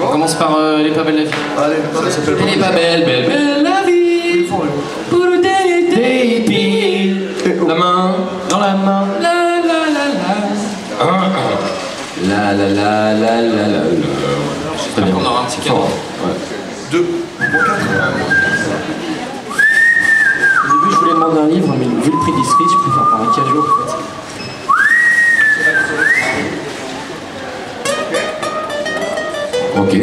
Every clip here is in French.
On commence par Elle est pas belle la vie. Allez, ça s'appelle. Elle est pas belle, belle, belle la vie. Pour le day pile. La main dans la main. La la la la. La la la la la la. J'espère qu'on aura un petit cadeau. Deux. Au début, je voulais demander un livre, mais vu le prix des Switch, je préfère prendre un cajou en fait. Ok.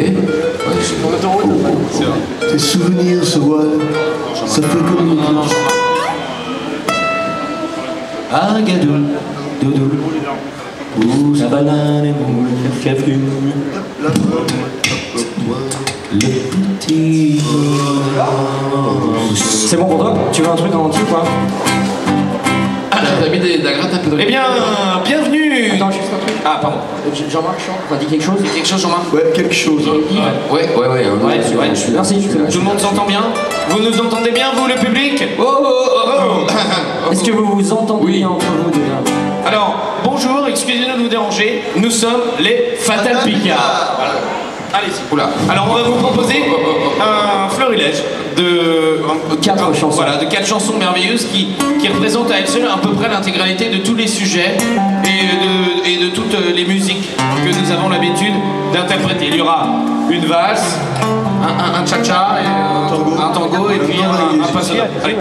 Tes souvenirs se voilent. Ça fait comme une planche. Ah, gadoul, doudou. Ouh, la banane et moule, le café. Le petit. C'est bon pour toi? Tu veux un truc en entier ou quoi? Ah, t'as mis de la gratte un peu dans les. Eh bien, bienvenue. Attends, juste un truc. Ah, pardon. Jean-Marc, enfin, dis quelque chose. Dis quelque chose, Jean-Marc? Ouais, quelque chose. Ouais. Merci. Tout le monde s'entend bien? Vous nous entendez bien, vous, le public? Oh. Est-ce que vous vous entendez bien entre vous déjà? Alors, bonjour, excusez-nous de vous déranger. Nous sommes les Fatal Picards. Voilà. Allez-y. Oula. Alors, on va vous proposer un florilège de 4 chansons. Voilà, de 4 chansons merveilleuses qui représentent à elles seules à peu près l'intégralité de tous les sujets et de toutes les musiques que nous avons l'habitude d'interpréter. Il y aura une valse, un cha-cha, un tango et puis un passo. Allez.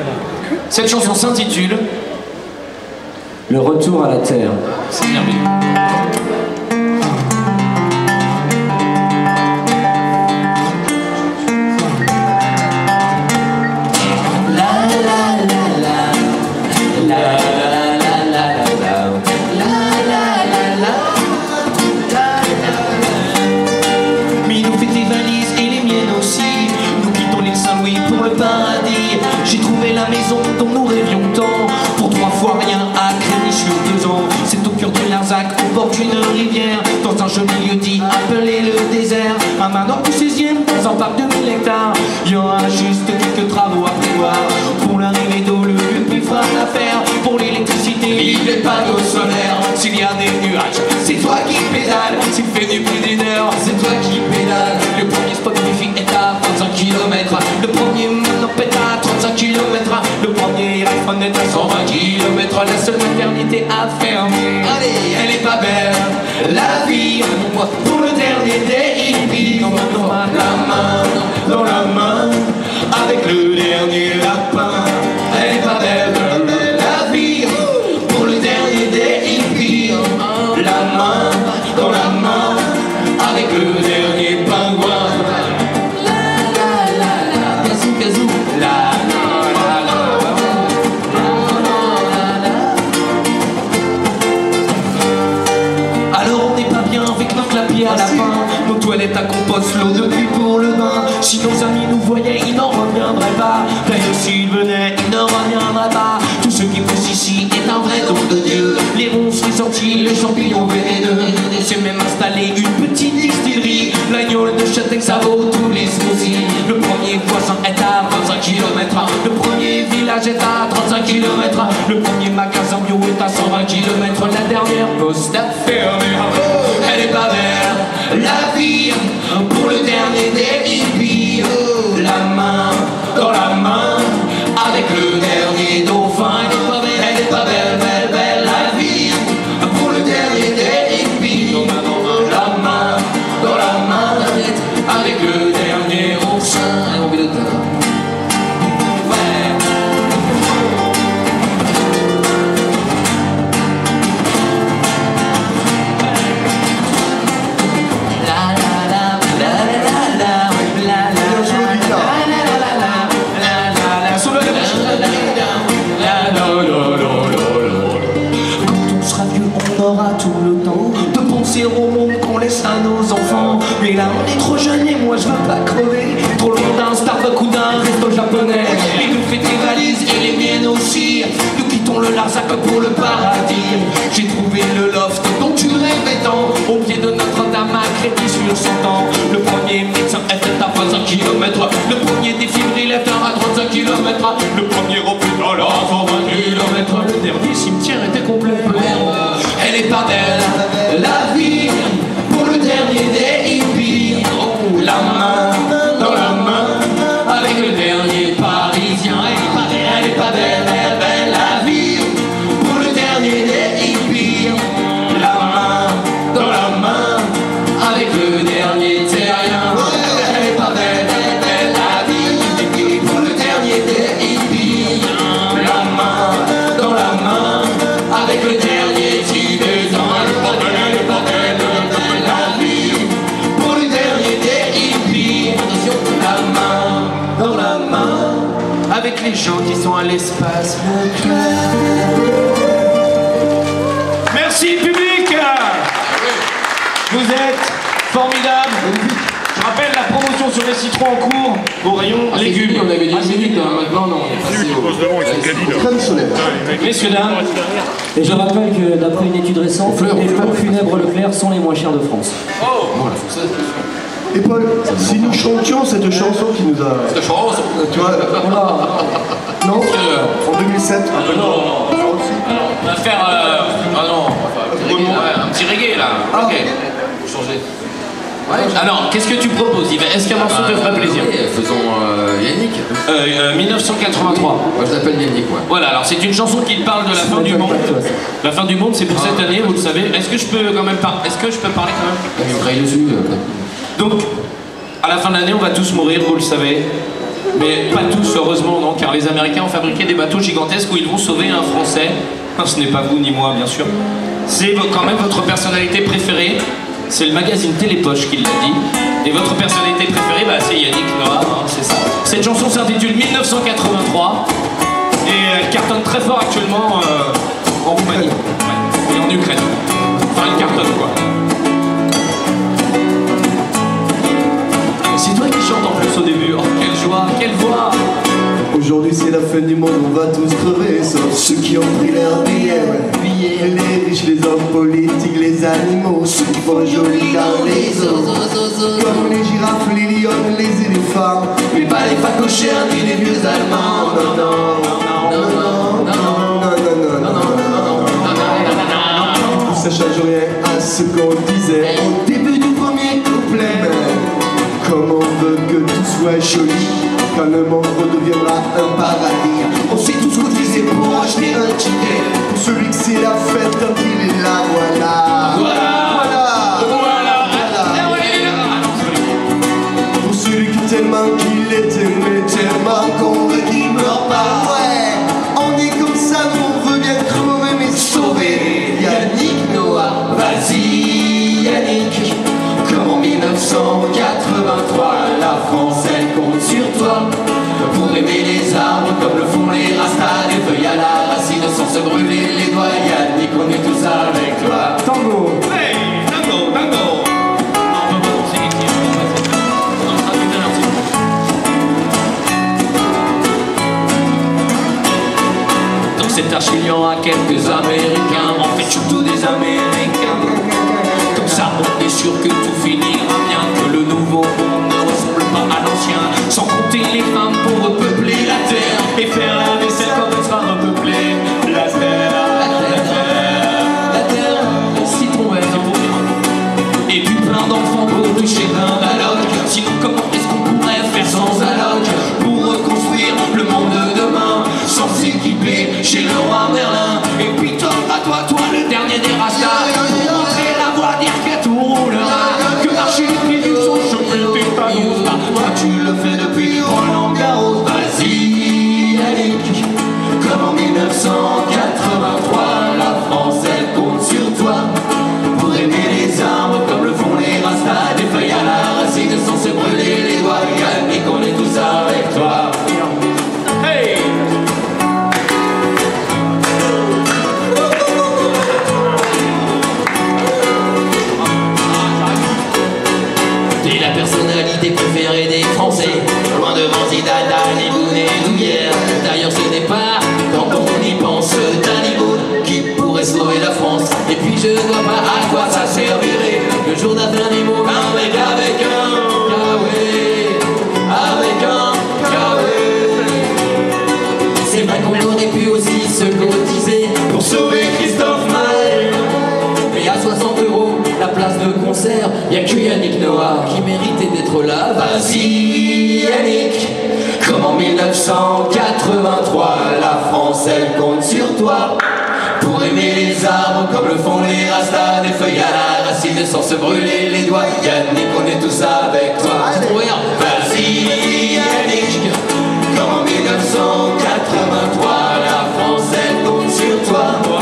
Cette chanson s'intitule Le retour à la terre. C'est merveilleux. J'ai trouvé la maison dont nous rêvions tant. Pour 3 fois rien à crédit sur 2 ans. C'est au cœur de Larzac, au bord d'une rivière, dans un joli lieu dit appelé le désert. Un manoir du 16e, dans un parc de 1000 hectares. Il y aura juste quelques travaux à prévoir. Pour l'arrivée d'eau, le lieu plus fera l'affaire. Pour l'électricité, il les panneaux solaires. S'il y a des nuages, c'est toi qui pédales. S'il fait du plus d'une heure, c'est toi qui pédales. Le premier spot wifi est à 25 km. Le premier monop est à 35 km. Le premier iPhone est à 120 km. La seule maternité à fermer. Allez, elle est pas belle, la vie. Pour le dernier des hippies, la main dans la main avec le dernier lapin. Elle est pas belle, la vie. Pour le dernier des hippies, la main dans la main avec le dernier pingouin. À la fin, nos toilettes à compost, l'eau de pluie pour le bain. Si nos amis nous voyaient, ils n'en reviendraient pas. D'ailleurs, s'ils venaient, ils n'en reviendraient pas. Tout ce qui pousse ici est un vrai don de Dieu. Les ronces, les orties, les champignons vénéneux. C'est même installé une petite distillerie. L'agneau de Châtaigne, ça vaut tous les smoothies. Le premier voisin est à 25 km. Le premier village est à 35 km. Le premier magasin bio est à 120 km. La dernière poste à fermer. Elle est pas belle, la vie, pour le dernier des hippies. La main dans la main, avec le dernier dauphin. Elle est pas belle, belle, belle, la vie, pour le dernier des hippies. La main dans la main, avec le dernier oursin. Au monde qu'on laisse à nos enfants. Mais là on est trop jeunes et moi je veux pas crever. Trop loin d'un Starbucks ou d'un resto japonais. Et nous fait tes valises et les miennes aussi. Nous quittons le Larzac pour le paradis. J'ai trouvé le loft dont tu rêvais tant. Au pied de Notre-Dame à crédit sur 100 ans. Le premier médecin était à 25 km. Le premier défibrillateur à 35 km. Le premier hôpital à 120 km. Le dernier cimetière était complet. Elle est pas belle, la vie, pour le dernier des hippies. avec le dernier terrien. Elle est pas belle, belle la vie. Pour le dernier des hippies, la main dans la main avec le dernier type des ans. Elle est pas belle, belle la vie. Pour le dernier des hippies, attention, la main dans la main avec les gens qui sont à l'espace Leclerc. Merci public. Vous êtes formidables. Je rappelle la promotion sur les citrons en cours au rayon légumes. On avait 10 minutes, maintenant non, on est passé au... Crème solaire. Messieurs, dames, Et je rappelle que d'après une étude récente, les pompes funèbres Leclerc sont les moins chères de France. Et Paul, si nous chantions cette chanson qui nous a... Cette chance. Tu vois, non En 2007. on va faire un petit reggae là. Ok. Changer. Alors, qu'est-ce que tu proposes, Yves? Est-ce qu'un morceau te ferait plaisir? Faisons Yannick. 1983. Moi je l'appelle Yannick, ouais. Voilà, alors c'est une chanson qui parle de la fin du monde. La fin du monde, c'est pour cette année, vous le savez. Est-ce que je peux quand même parler quand même? Il me graille dessus. Donc, à la fin de l'année, on va tous mourir, vous le savez. Mais pas tous, heureusement, non, car les Américains ont fabriqué des bateaux gigantesques où ils vont sauver un Français. Non, ce n'est pas vous ni moi, bien sûr. C'est quand même votre personnalité préférée. C'est le magazine Télépoche qui l'a dit. Et votre personnalité préférée, bah, c'est Yannick Noah, hein, c'est ça. Cette chanson s'intitule 1983. Et elle cartonne très fort actuellement en Roumanie. Ouais, et en Ukraine. Enfin, elle cartonne, quoi. C'est toi qui chantes en plus au début. Oh, quelle joie, quelle voix. Aujourd'hui c'est la fin du monde, on va tous crever, sauf ceux qui ont pris leur billet. Les riches, les hommes politiques, les animaux, ceux qui font joli dans les eaux. Comme les girafes, les lions, les éléphants, mais pas les facochères ni les vieux allemands. Non, non, non, non, non, non, non, non, non. Ça change rien à ce qu'on disait au début du premier couplet. Comme on veut que tout soit joli, quand le monde redeviendra un paradis. On sait tous cotiser pour acheter un ticket. Pour celui que c'est la fête quand il est là, voilà. Pour celui qui tellement qu'il est aimé, tellement qu'on veut qu'il meure pas. Ouais, on est comme ça, nous on veut bien crever mais sauver. Yannick Noah, vas-y Yannick. Comme en 1983, la France elle compte sur toi. Pour aimer les arbres comme le font les rastas, des feuilles à la racine sans se brûler les doigts. Yannick, on est tous avec toi. Tango. Hey, tango, tango. Non, non, c'est ici, on sera tout à l'heure, c'est bon. Dans cet archilion à quelques Américains, en fait surtout des Américains. Comme ça, on est sûr que tout finira bien, que le nouveau monde ne ressemble pas à l'ancien. Sans compter les femmes pour repeupler la terre et faire la vaisselle quand elle sera repeuplée. La terre, la terre, le citron vert. Et puis plein d'enfants pour toucher plein d'allocs. Sinon, comment est-ce qu'on pourrait faire sans alloc pour reconstruire le monde de demain sans s'équiper chez le roi Merlin? Et puis toi, le dernier des rastas, pour montrer la voie, dire que tout roulera, que marcher les pieds sont chauffés, t'es pas grosse. Toi, tu le fais depuis Roland Garros. Vas-y, Yannick, comme en 1983, la France elle compte sur toi. Pour aimer les arbres comme le font les rastas, des feuilles à la racine sans se brûler les doigts. Yannick, on est tous avec toi. Hey! T'es la personnalité préférée des Français, loin devant Zidane, Danny et Douillère. D'ailleurs ce n'est pas quand on y pense Danny Boone qui pourrait sauver la France. Et puis je vois pas à quoi ça servirait le jour d'un dernier mot, un mec avec un Kawaii, avec un Kawaii. C'est vrai qu'on aurait pu aussi se cotiser pour sauver Christophe Maé. Mais à 60 € la place de concert, y'a que Yannick Noah qui méritait d'être là. Vas-y Yannick, comme en 1983, la France elle compte sur toi. Pour aimer les arbres comme le font les rastas, des feuilles à la racine racine sans se brûler les doigts. Yannick, on est tous avec toi. Vas-y Yannick, comme en 1983, la France elle compte sur toi. Pour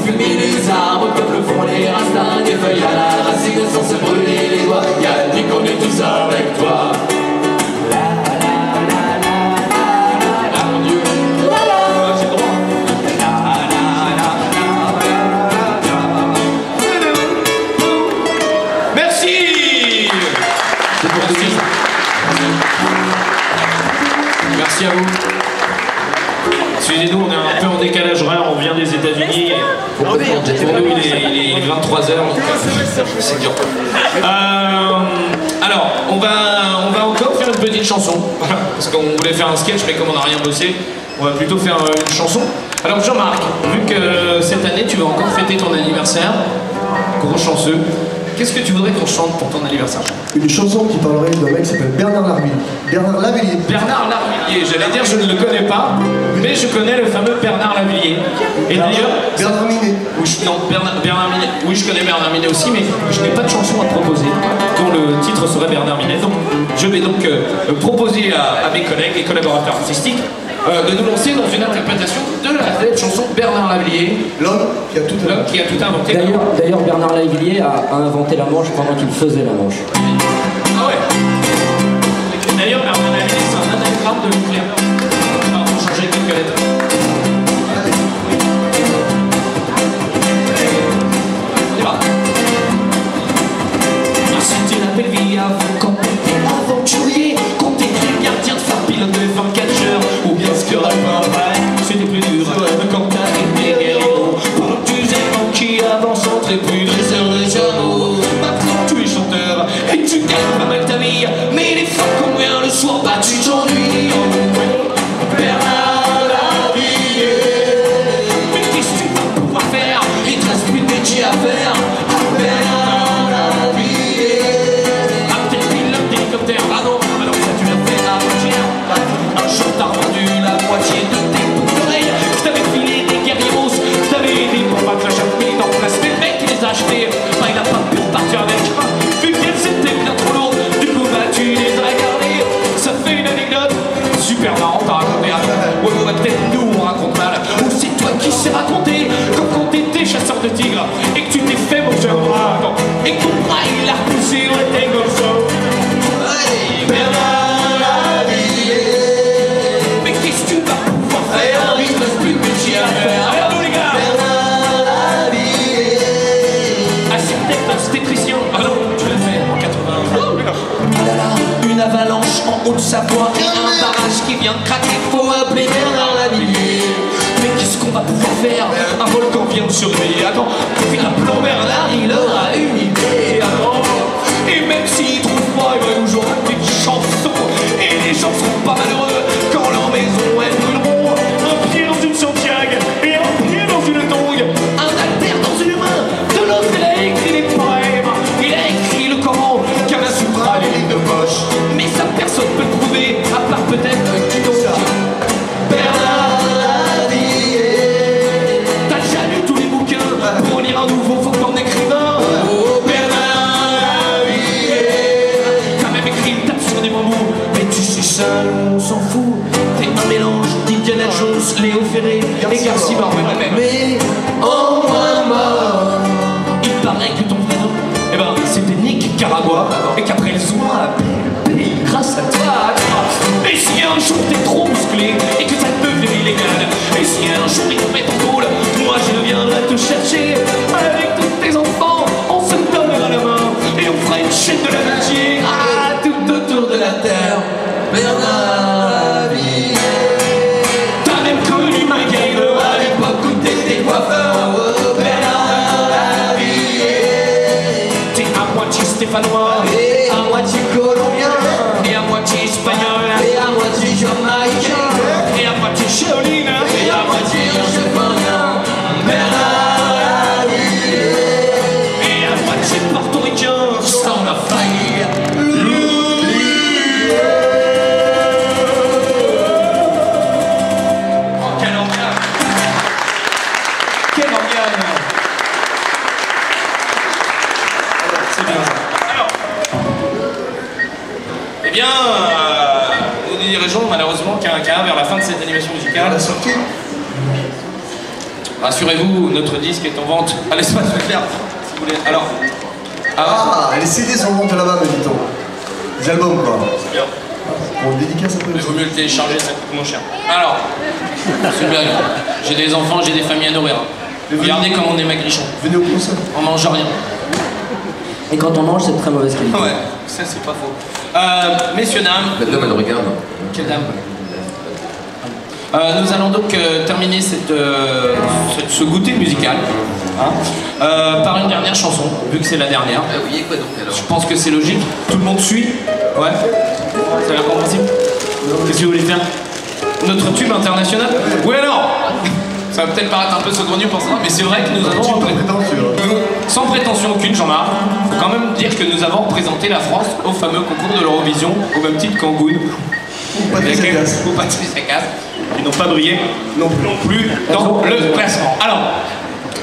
fumer les arbres, comme le font les rastas, des feuilles à la racine sans se brûler les doigts. Yannick, on est tous avec toi. Merci à vous. Excusez-nous, on est un peu en décalage horaire, on vient des États-Unis. Pour nous, il est 23h, donc c'est dur. Alors, on va encore faire une petite chanson. Parce qu'on voulait faire un sketch, mais comme on n'a rien bossé, on va plutôt faire une chanson. Alors, Jean-Marc, vu que cette année, tu vas encore fêter ton anniversaire, gros chanceux, qu'est-ce que tu voudrais qu'on chante pour ton anniversaire? Une chanson qui parlerait d'un mec qui s'appelle Bernard Lavillier. Bernard Lavillier. Bernard Lavillier, j'allais dire je ne le connais pas, mais je connais le fameux Bernard Lavillier. Et d'ailleurs... Bernard Minet. Non, Bernard Minet. Oui, je connais Bernard Minet aussi, mais je n'ai pas de chanson à te proposer, dont le titre serait Bernard Minet. Donc, je vais donc proposer à mes collègues et collaborateurs artistiques de nous lancer dans une interprétation de la chanson Bernard Lavillier. L'homme qui a tout inventé. D'ailleurs, Bernard Lavillier a inventé la manche pendant qu'il faisait la manche. Ah ouais. D'ailleurs, Bernard Lavillier, c'est un anagramme de nucléaire. Alors, on va changer quelques lettres. On y va. C'était la belle vie avant, quand t'étais aventurier, quand t'étais gardien de phare, pilote de 24 heures, ou bien ce que c'était plus dur quand t'as été héros. Pendant que tu faisais qui avance entre plus dresseur de chameaux. Maintenant tu es chanteur et tu gagnes pas mal ta vie, mais les fois qu'on vient le soir, bah tu t'ennuies. Bernard Lavillier, mais qu'est-ce que tu vas pouvoir faire? Il te reste plus de métier à faire. Bernard Lavillier, ah peut-être pilote d'hélicoptère. Ah non, alors ça tu l'as fait avant-hier. Un jour t'as rendu la moitié de tes boucles d'oreilles. Je t'avais filé des guerriers roses, je t'avais aidé pour pas que la chatte mille en place. Mais le mec qui les a achetés, bah il a pas pu repartir avec. Vu qu'elle c'était bien trop lourd, du coup bah tu les as gardés. Ça fait une anecdote super marrante à raconter. Ouais, ouais, peut-être nous on raconte mal, ou c'est toi qui sais raconter. Comme quand t'étais chasseur de tigres et que tu t'es fait manger au bras, et que ton bras il a repoussé dans la tête comme ça. Bernard Lavillier, mais qu'est-ce que tu vas pouvoir faire? Il te reste plus de métier à faire. Allez, à nous les gars. Bernard Lavillier, ah c'est peut-être un stétricien. Ah non, tu l'as fait en 80. Oh là là, une avalanche en Haute-Savoie et un barrage qui vient de craquer. Faut appeler Bernard Lavillier. Mais qu'est-ce qu'on va pouvoir faire? Un volcan vient de se réveiller. Attends, puis un plan Bernard, il aura une idée. Attends, et même s'il trouve pas, il va nous jouer une petite chanson. Et les gens seront pas malheureux quand leur maison elles brûleront. Un pied dans une Santiago et un pied dans une tongue. Un alter dans une main, de l'autre il a écrit des poèmes. Il a écrit le Coran, Kama Sutra, les livres de poche. Mais ça personne peut le prouver, à part peut-être qui donc. Bernard Lavillier, t'as déjà lu tous les bouquins? Pour lire un nouveau, faut que t'en écrives un. Oh Bernard Lavillier, t'as même écrit une tape sur des bambous. Mais tu sais ça, on s'en fout. T'es un mélange d'Indiana Jones, Léo Ferré et Garcia Barber. Mais en moins mort, il paraît que ton vrai nom, eh ben, c'était Nick Caragua. Et qu'après ils ont appelé grâce à toi. Et si un jour t'es trop musclé et que ça devient illégal, et si un jour ils te mettent en tôle, moi je viendrai te chercher. Avec tous tes enfants, on se donnera la main et on fera une chaîne de l'amitié tout autour de la terre. Bernard Lavillier, t'as même connu MacGyver à l'époque où t'étais coiffeur. Oh, Bernard Lavillier, t'es à moitié stéphanois et à moitié colombien et à moitié espagnol et à moitié jamaïcain et à moitié chéoline et à moitié japonien. Bernard Lavillier, et à moitié portoricain. Ça on a failli l'oublier. Oh quel organe, quel organe. bien, nous dirigeons malheureusement qu'un cas vers la fin de cette animation musicale. La sortie. Rassurez-vous, notre disque est en vente à l'espace Leclerc, si vous voulez. Alors, les CD sont en vente là-bas, me dit-on. Les albums, quoi. c'est bien. On dédicace après. Il vaut mieux le télécharger, ça coûte moins cher. Alors, c'est bien. J'ai des enfants, j'ai des familles à nourrir. Regardez comme on est magrichon. Venez au concert. On mange rien. Et quand on mange, c'est de très mauvaise qualité. Ouais, ça c'est pas faux. Messieurs, dames. La dame, elle regarde. Quelle dame nous allons donc terminer ce goûter musical par une dernière chanson, vu que c'est la dernière. Oui, quoi donc alors? Je pense que c'est logique. Tout le monde suit. Ouais. Ça a l'air compréhensible. Qu'est-ce que vous voulez faire? Notre tube international? Oui alors. Ça va peut-être paraître un peu saugrenu pour ça, mais c'est vrai que nous avons... Sans prétention aucune, Jean-Marc, il faut quand même dire que nous avons représenté la France au fameux concours de l'Eurovision, au même titre qu'Angoune. Ou Patrice Casse, qui n'ont pas brillé non plus dans le classement. Alors,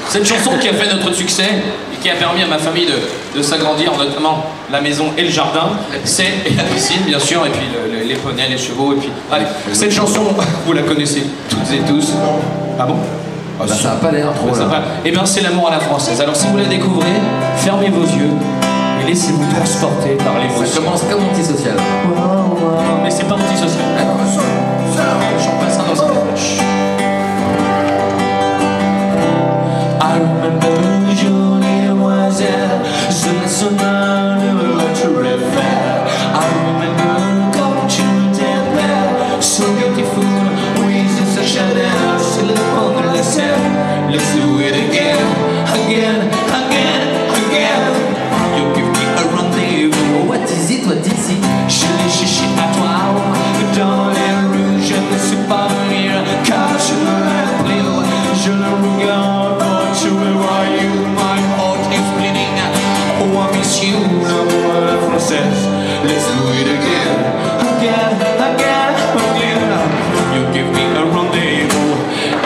cette chanson qui a fait notre succès et qui a permis à ma famille de s'agrandir, notamment la maison et le jardin, c'est, et la piscine bien sûr, et puis les poneys, les chevaux, et puis... Allez, cette chanson, vous la connaissez toutes et tous. Ah bon? Bah, ça n'a pas l'air trop là. Eh bien, c'est l'amour à la française. Alors, si vous la découvrez, fermez vos yeux et laissez-vous transporter par l'émotion. Ça commence comme antisocial. Mais c'est pas antisocial. J'en passe un dans sa flèche. I remember jolie demoiselle, je ne sonne le voiture fair. I remember comme tu t'aimais, so beautiful, with such a dance, c'est le fond de la scène. Let's do it again, again, again, again. You give me a rendezvous. What is it? What is it? Je l'ai cherché à toi, dans les rues, je ne sais pas venir, car je l'aime plus. Je le regarde, quand tu me vois, my heart is bleeding. Oh, I miss you, l'amour à la française. Let's do it again, again, again, again. You give me a rendezvous.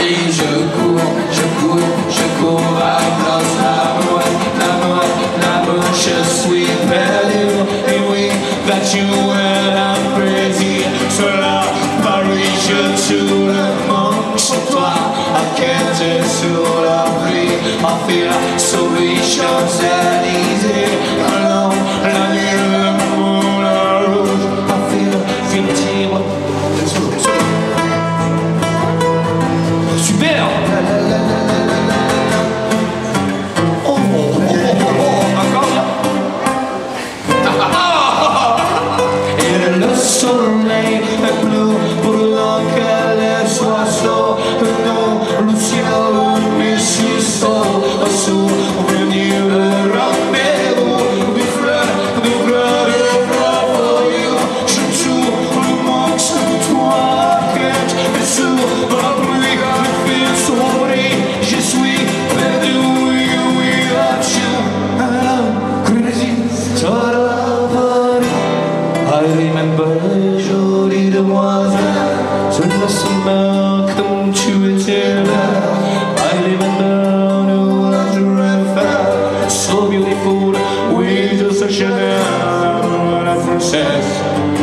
Et je cours, je cours, je cours à cause l'amour, l'amour, l'amour. Je suis perdu, et oui, that you and I'm crazy. Cela, Paris, je tue le monde sur toi. À Quête sur la pluie, I feel sauvé, Champs-Élysées. Alors, la nuit, le moulin rouge, I feel victime. Super! Et le soleil est bleu pour lequel les oiseaux non, le ciel mais si sous venir le rendez-vous des fleurs for you. Je tourne le manque sur toi, quête et sur la pluie, le fil sourit, je suis perdu, without you. I'm crazy, I remember, jolie demoiselle, je ne sais pas comme tu étais là. I remember, no one so beautiful, with just such a name, la française.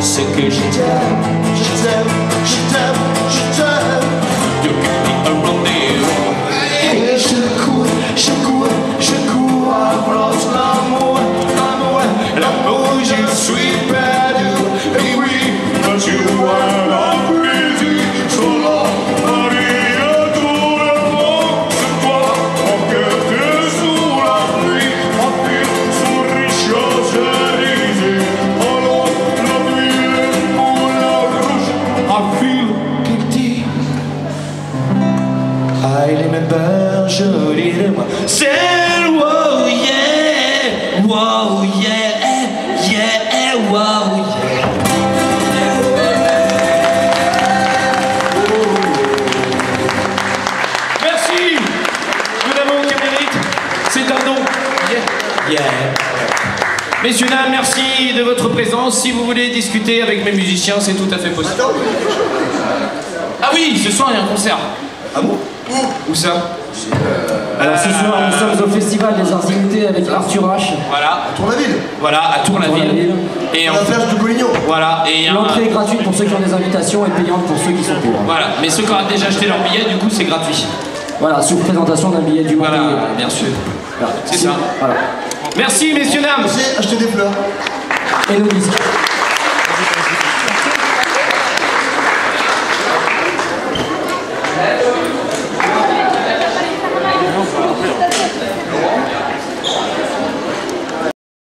C'est que je t'aime, je t'aime, je t'aime, je t'aime. You give me a rendez-vous. Et je cours, je cours, je cours après l'amour, l'amour, l'amour, je suis perdu. Et oui, quand tu vois la crazy, sur la Paris, tout le monde se voit. En quête sous la pluie, en fil sur les Champs-Élysées. Alors, la nuit, le moulin rouge, I feel guilty. I remember, jolie de moi. C'est wow, yeah, wow, yeah, yeah, wow, yeah. Merci. Nous l'avons qui mérite. C'est un don. Yeah. Messieurs, dames, merci de votre présence. Si vous voulez discuter avec mes musiciens, c'est tout à fait possible. Ah oui, ce soir il y a un concert. Ah bon? Où ça? Alors ce soir, nous sommes au Festival des Arts Imités avec Arthur H. Voilà. À Tour-la-Ville. Voilà, à Tour-la-Ville. Et À la plage de Polignon. Voilà. Et L'entrée est gratuite pour ceux qui ont des invitations et payante pour ceux qui sont pauvres. Voilà. Mais ceux qui ont déjà acheté leur billet, du coup, c'est gratuit. Voilà, sous présentation d'un billet du mois. Voilà, bien sûr. Voilà. C'est ça. Voilà. Merci, messieurs, dames. J'ai acheté des fleurs. Et nos disques.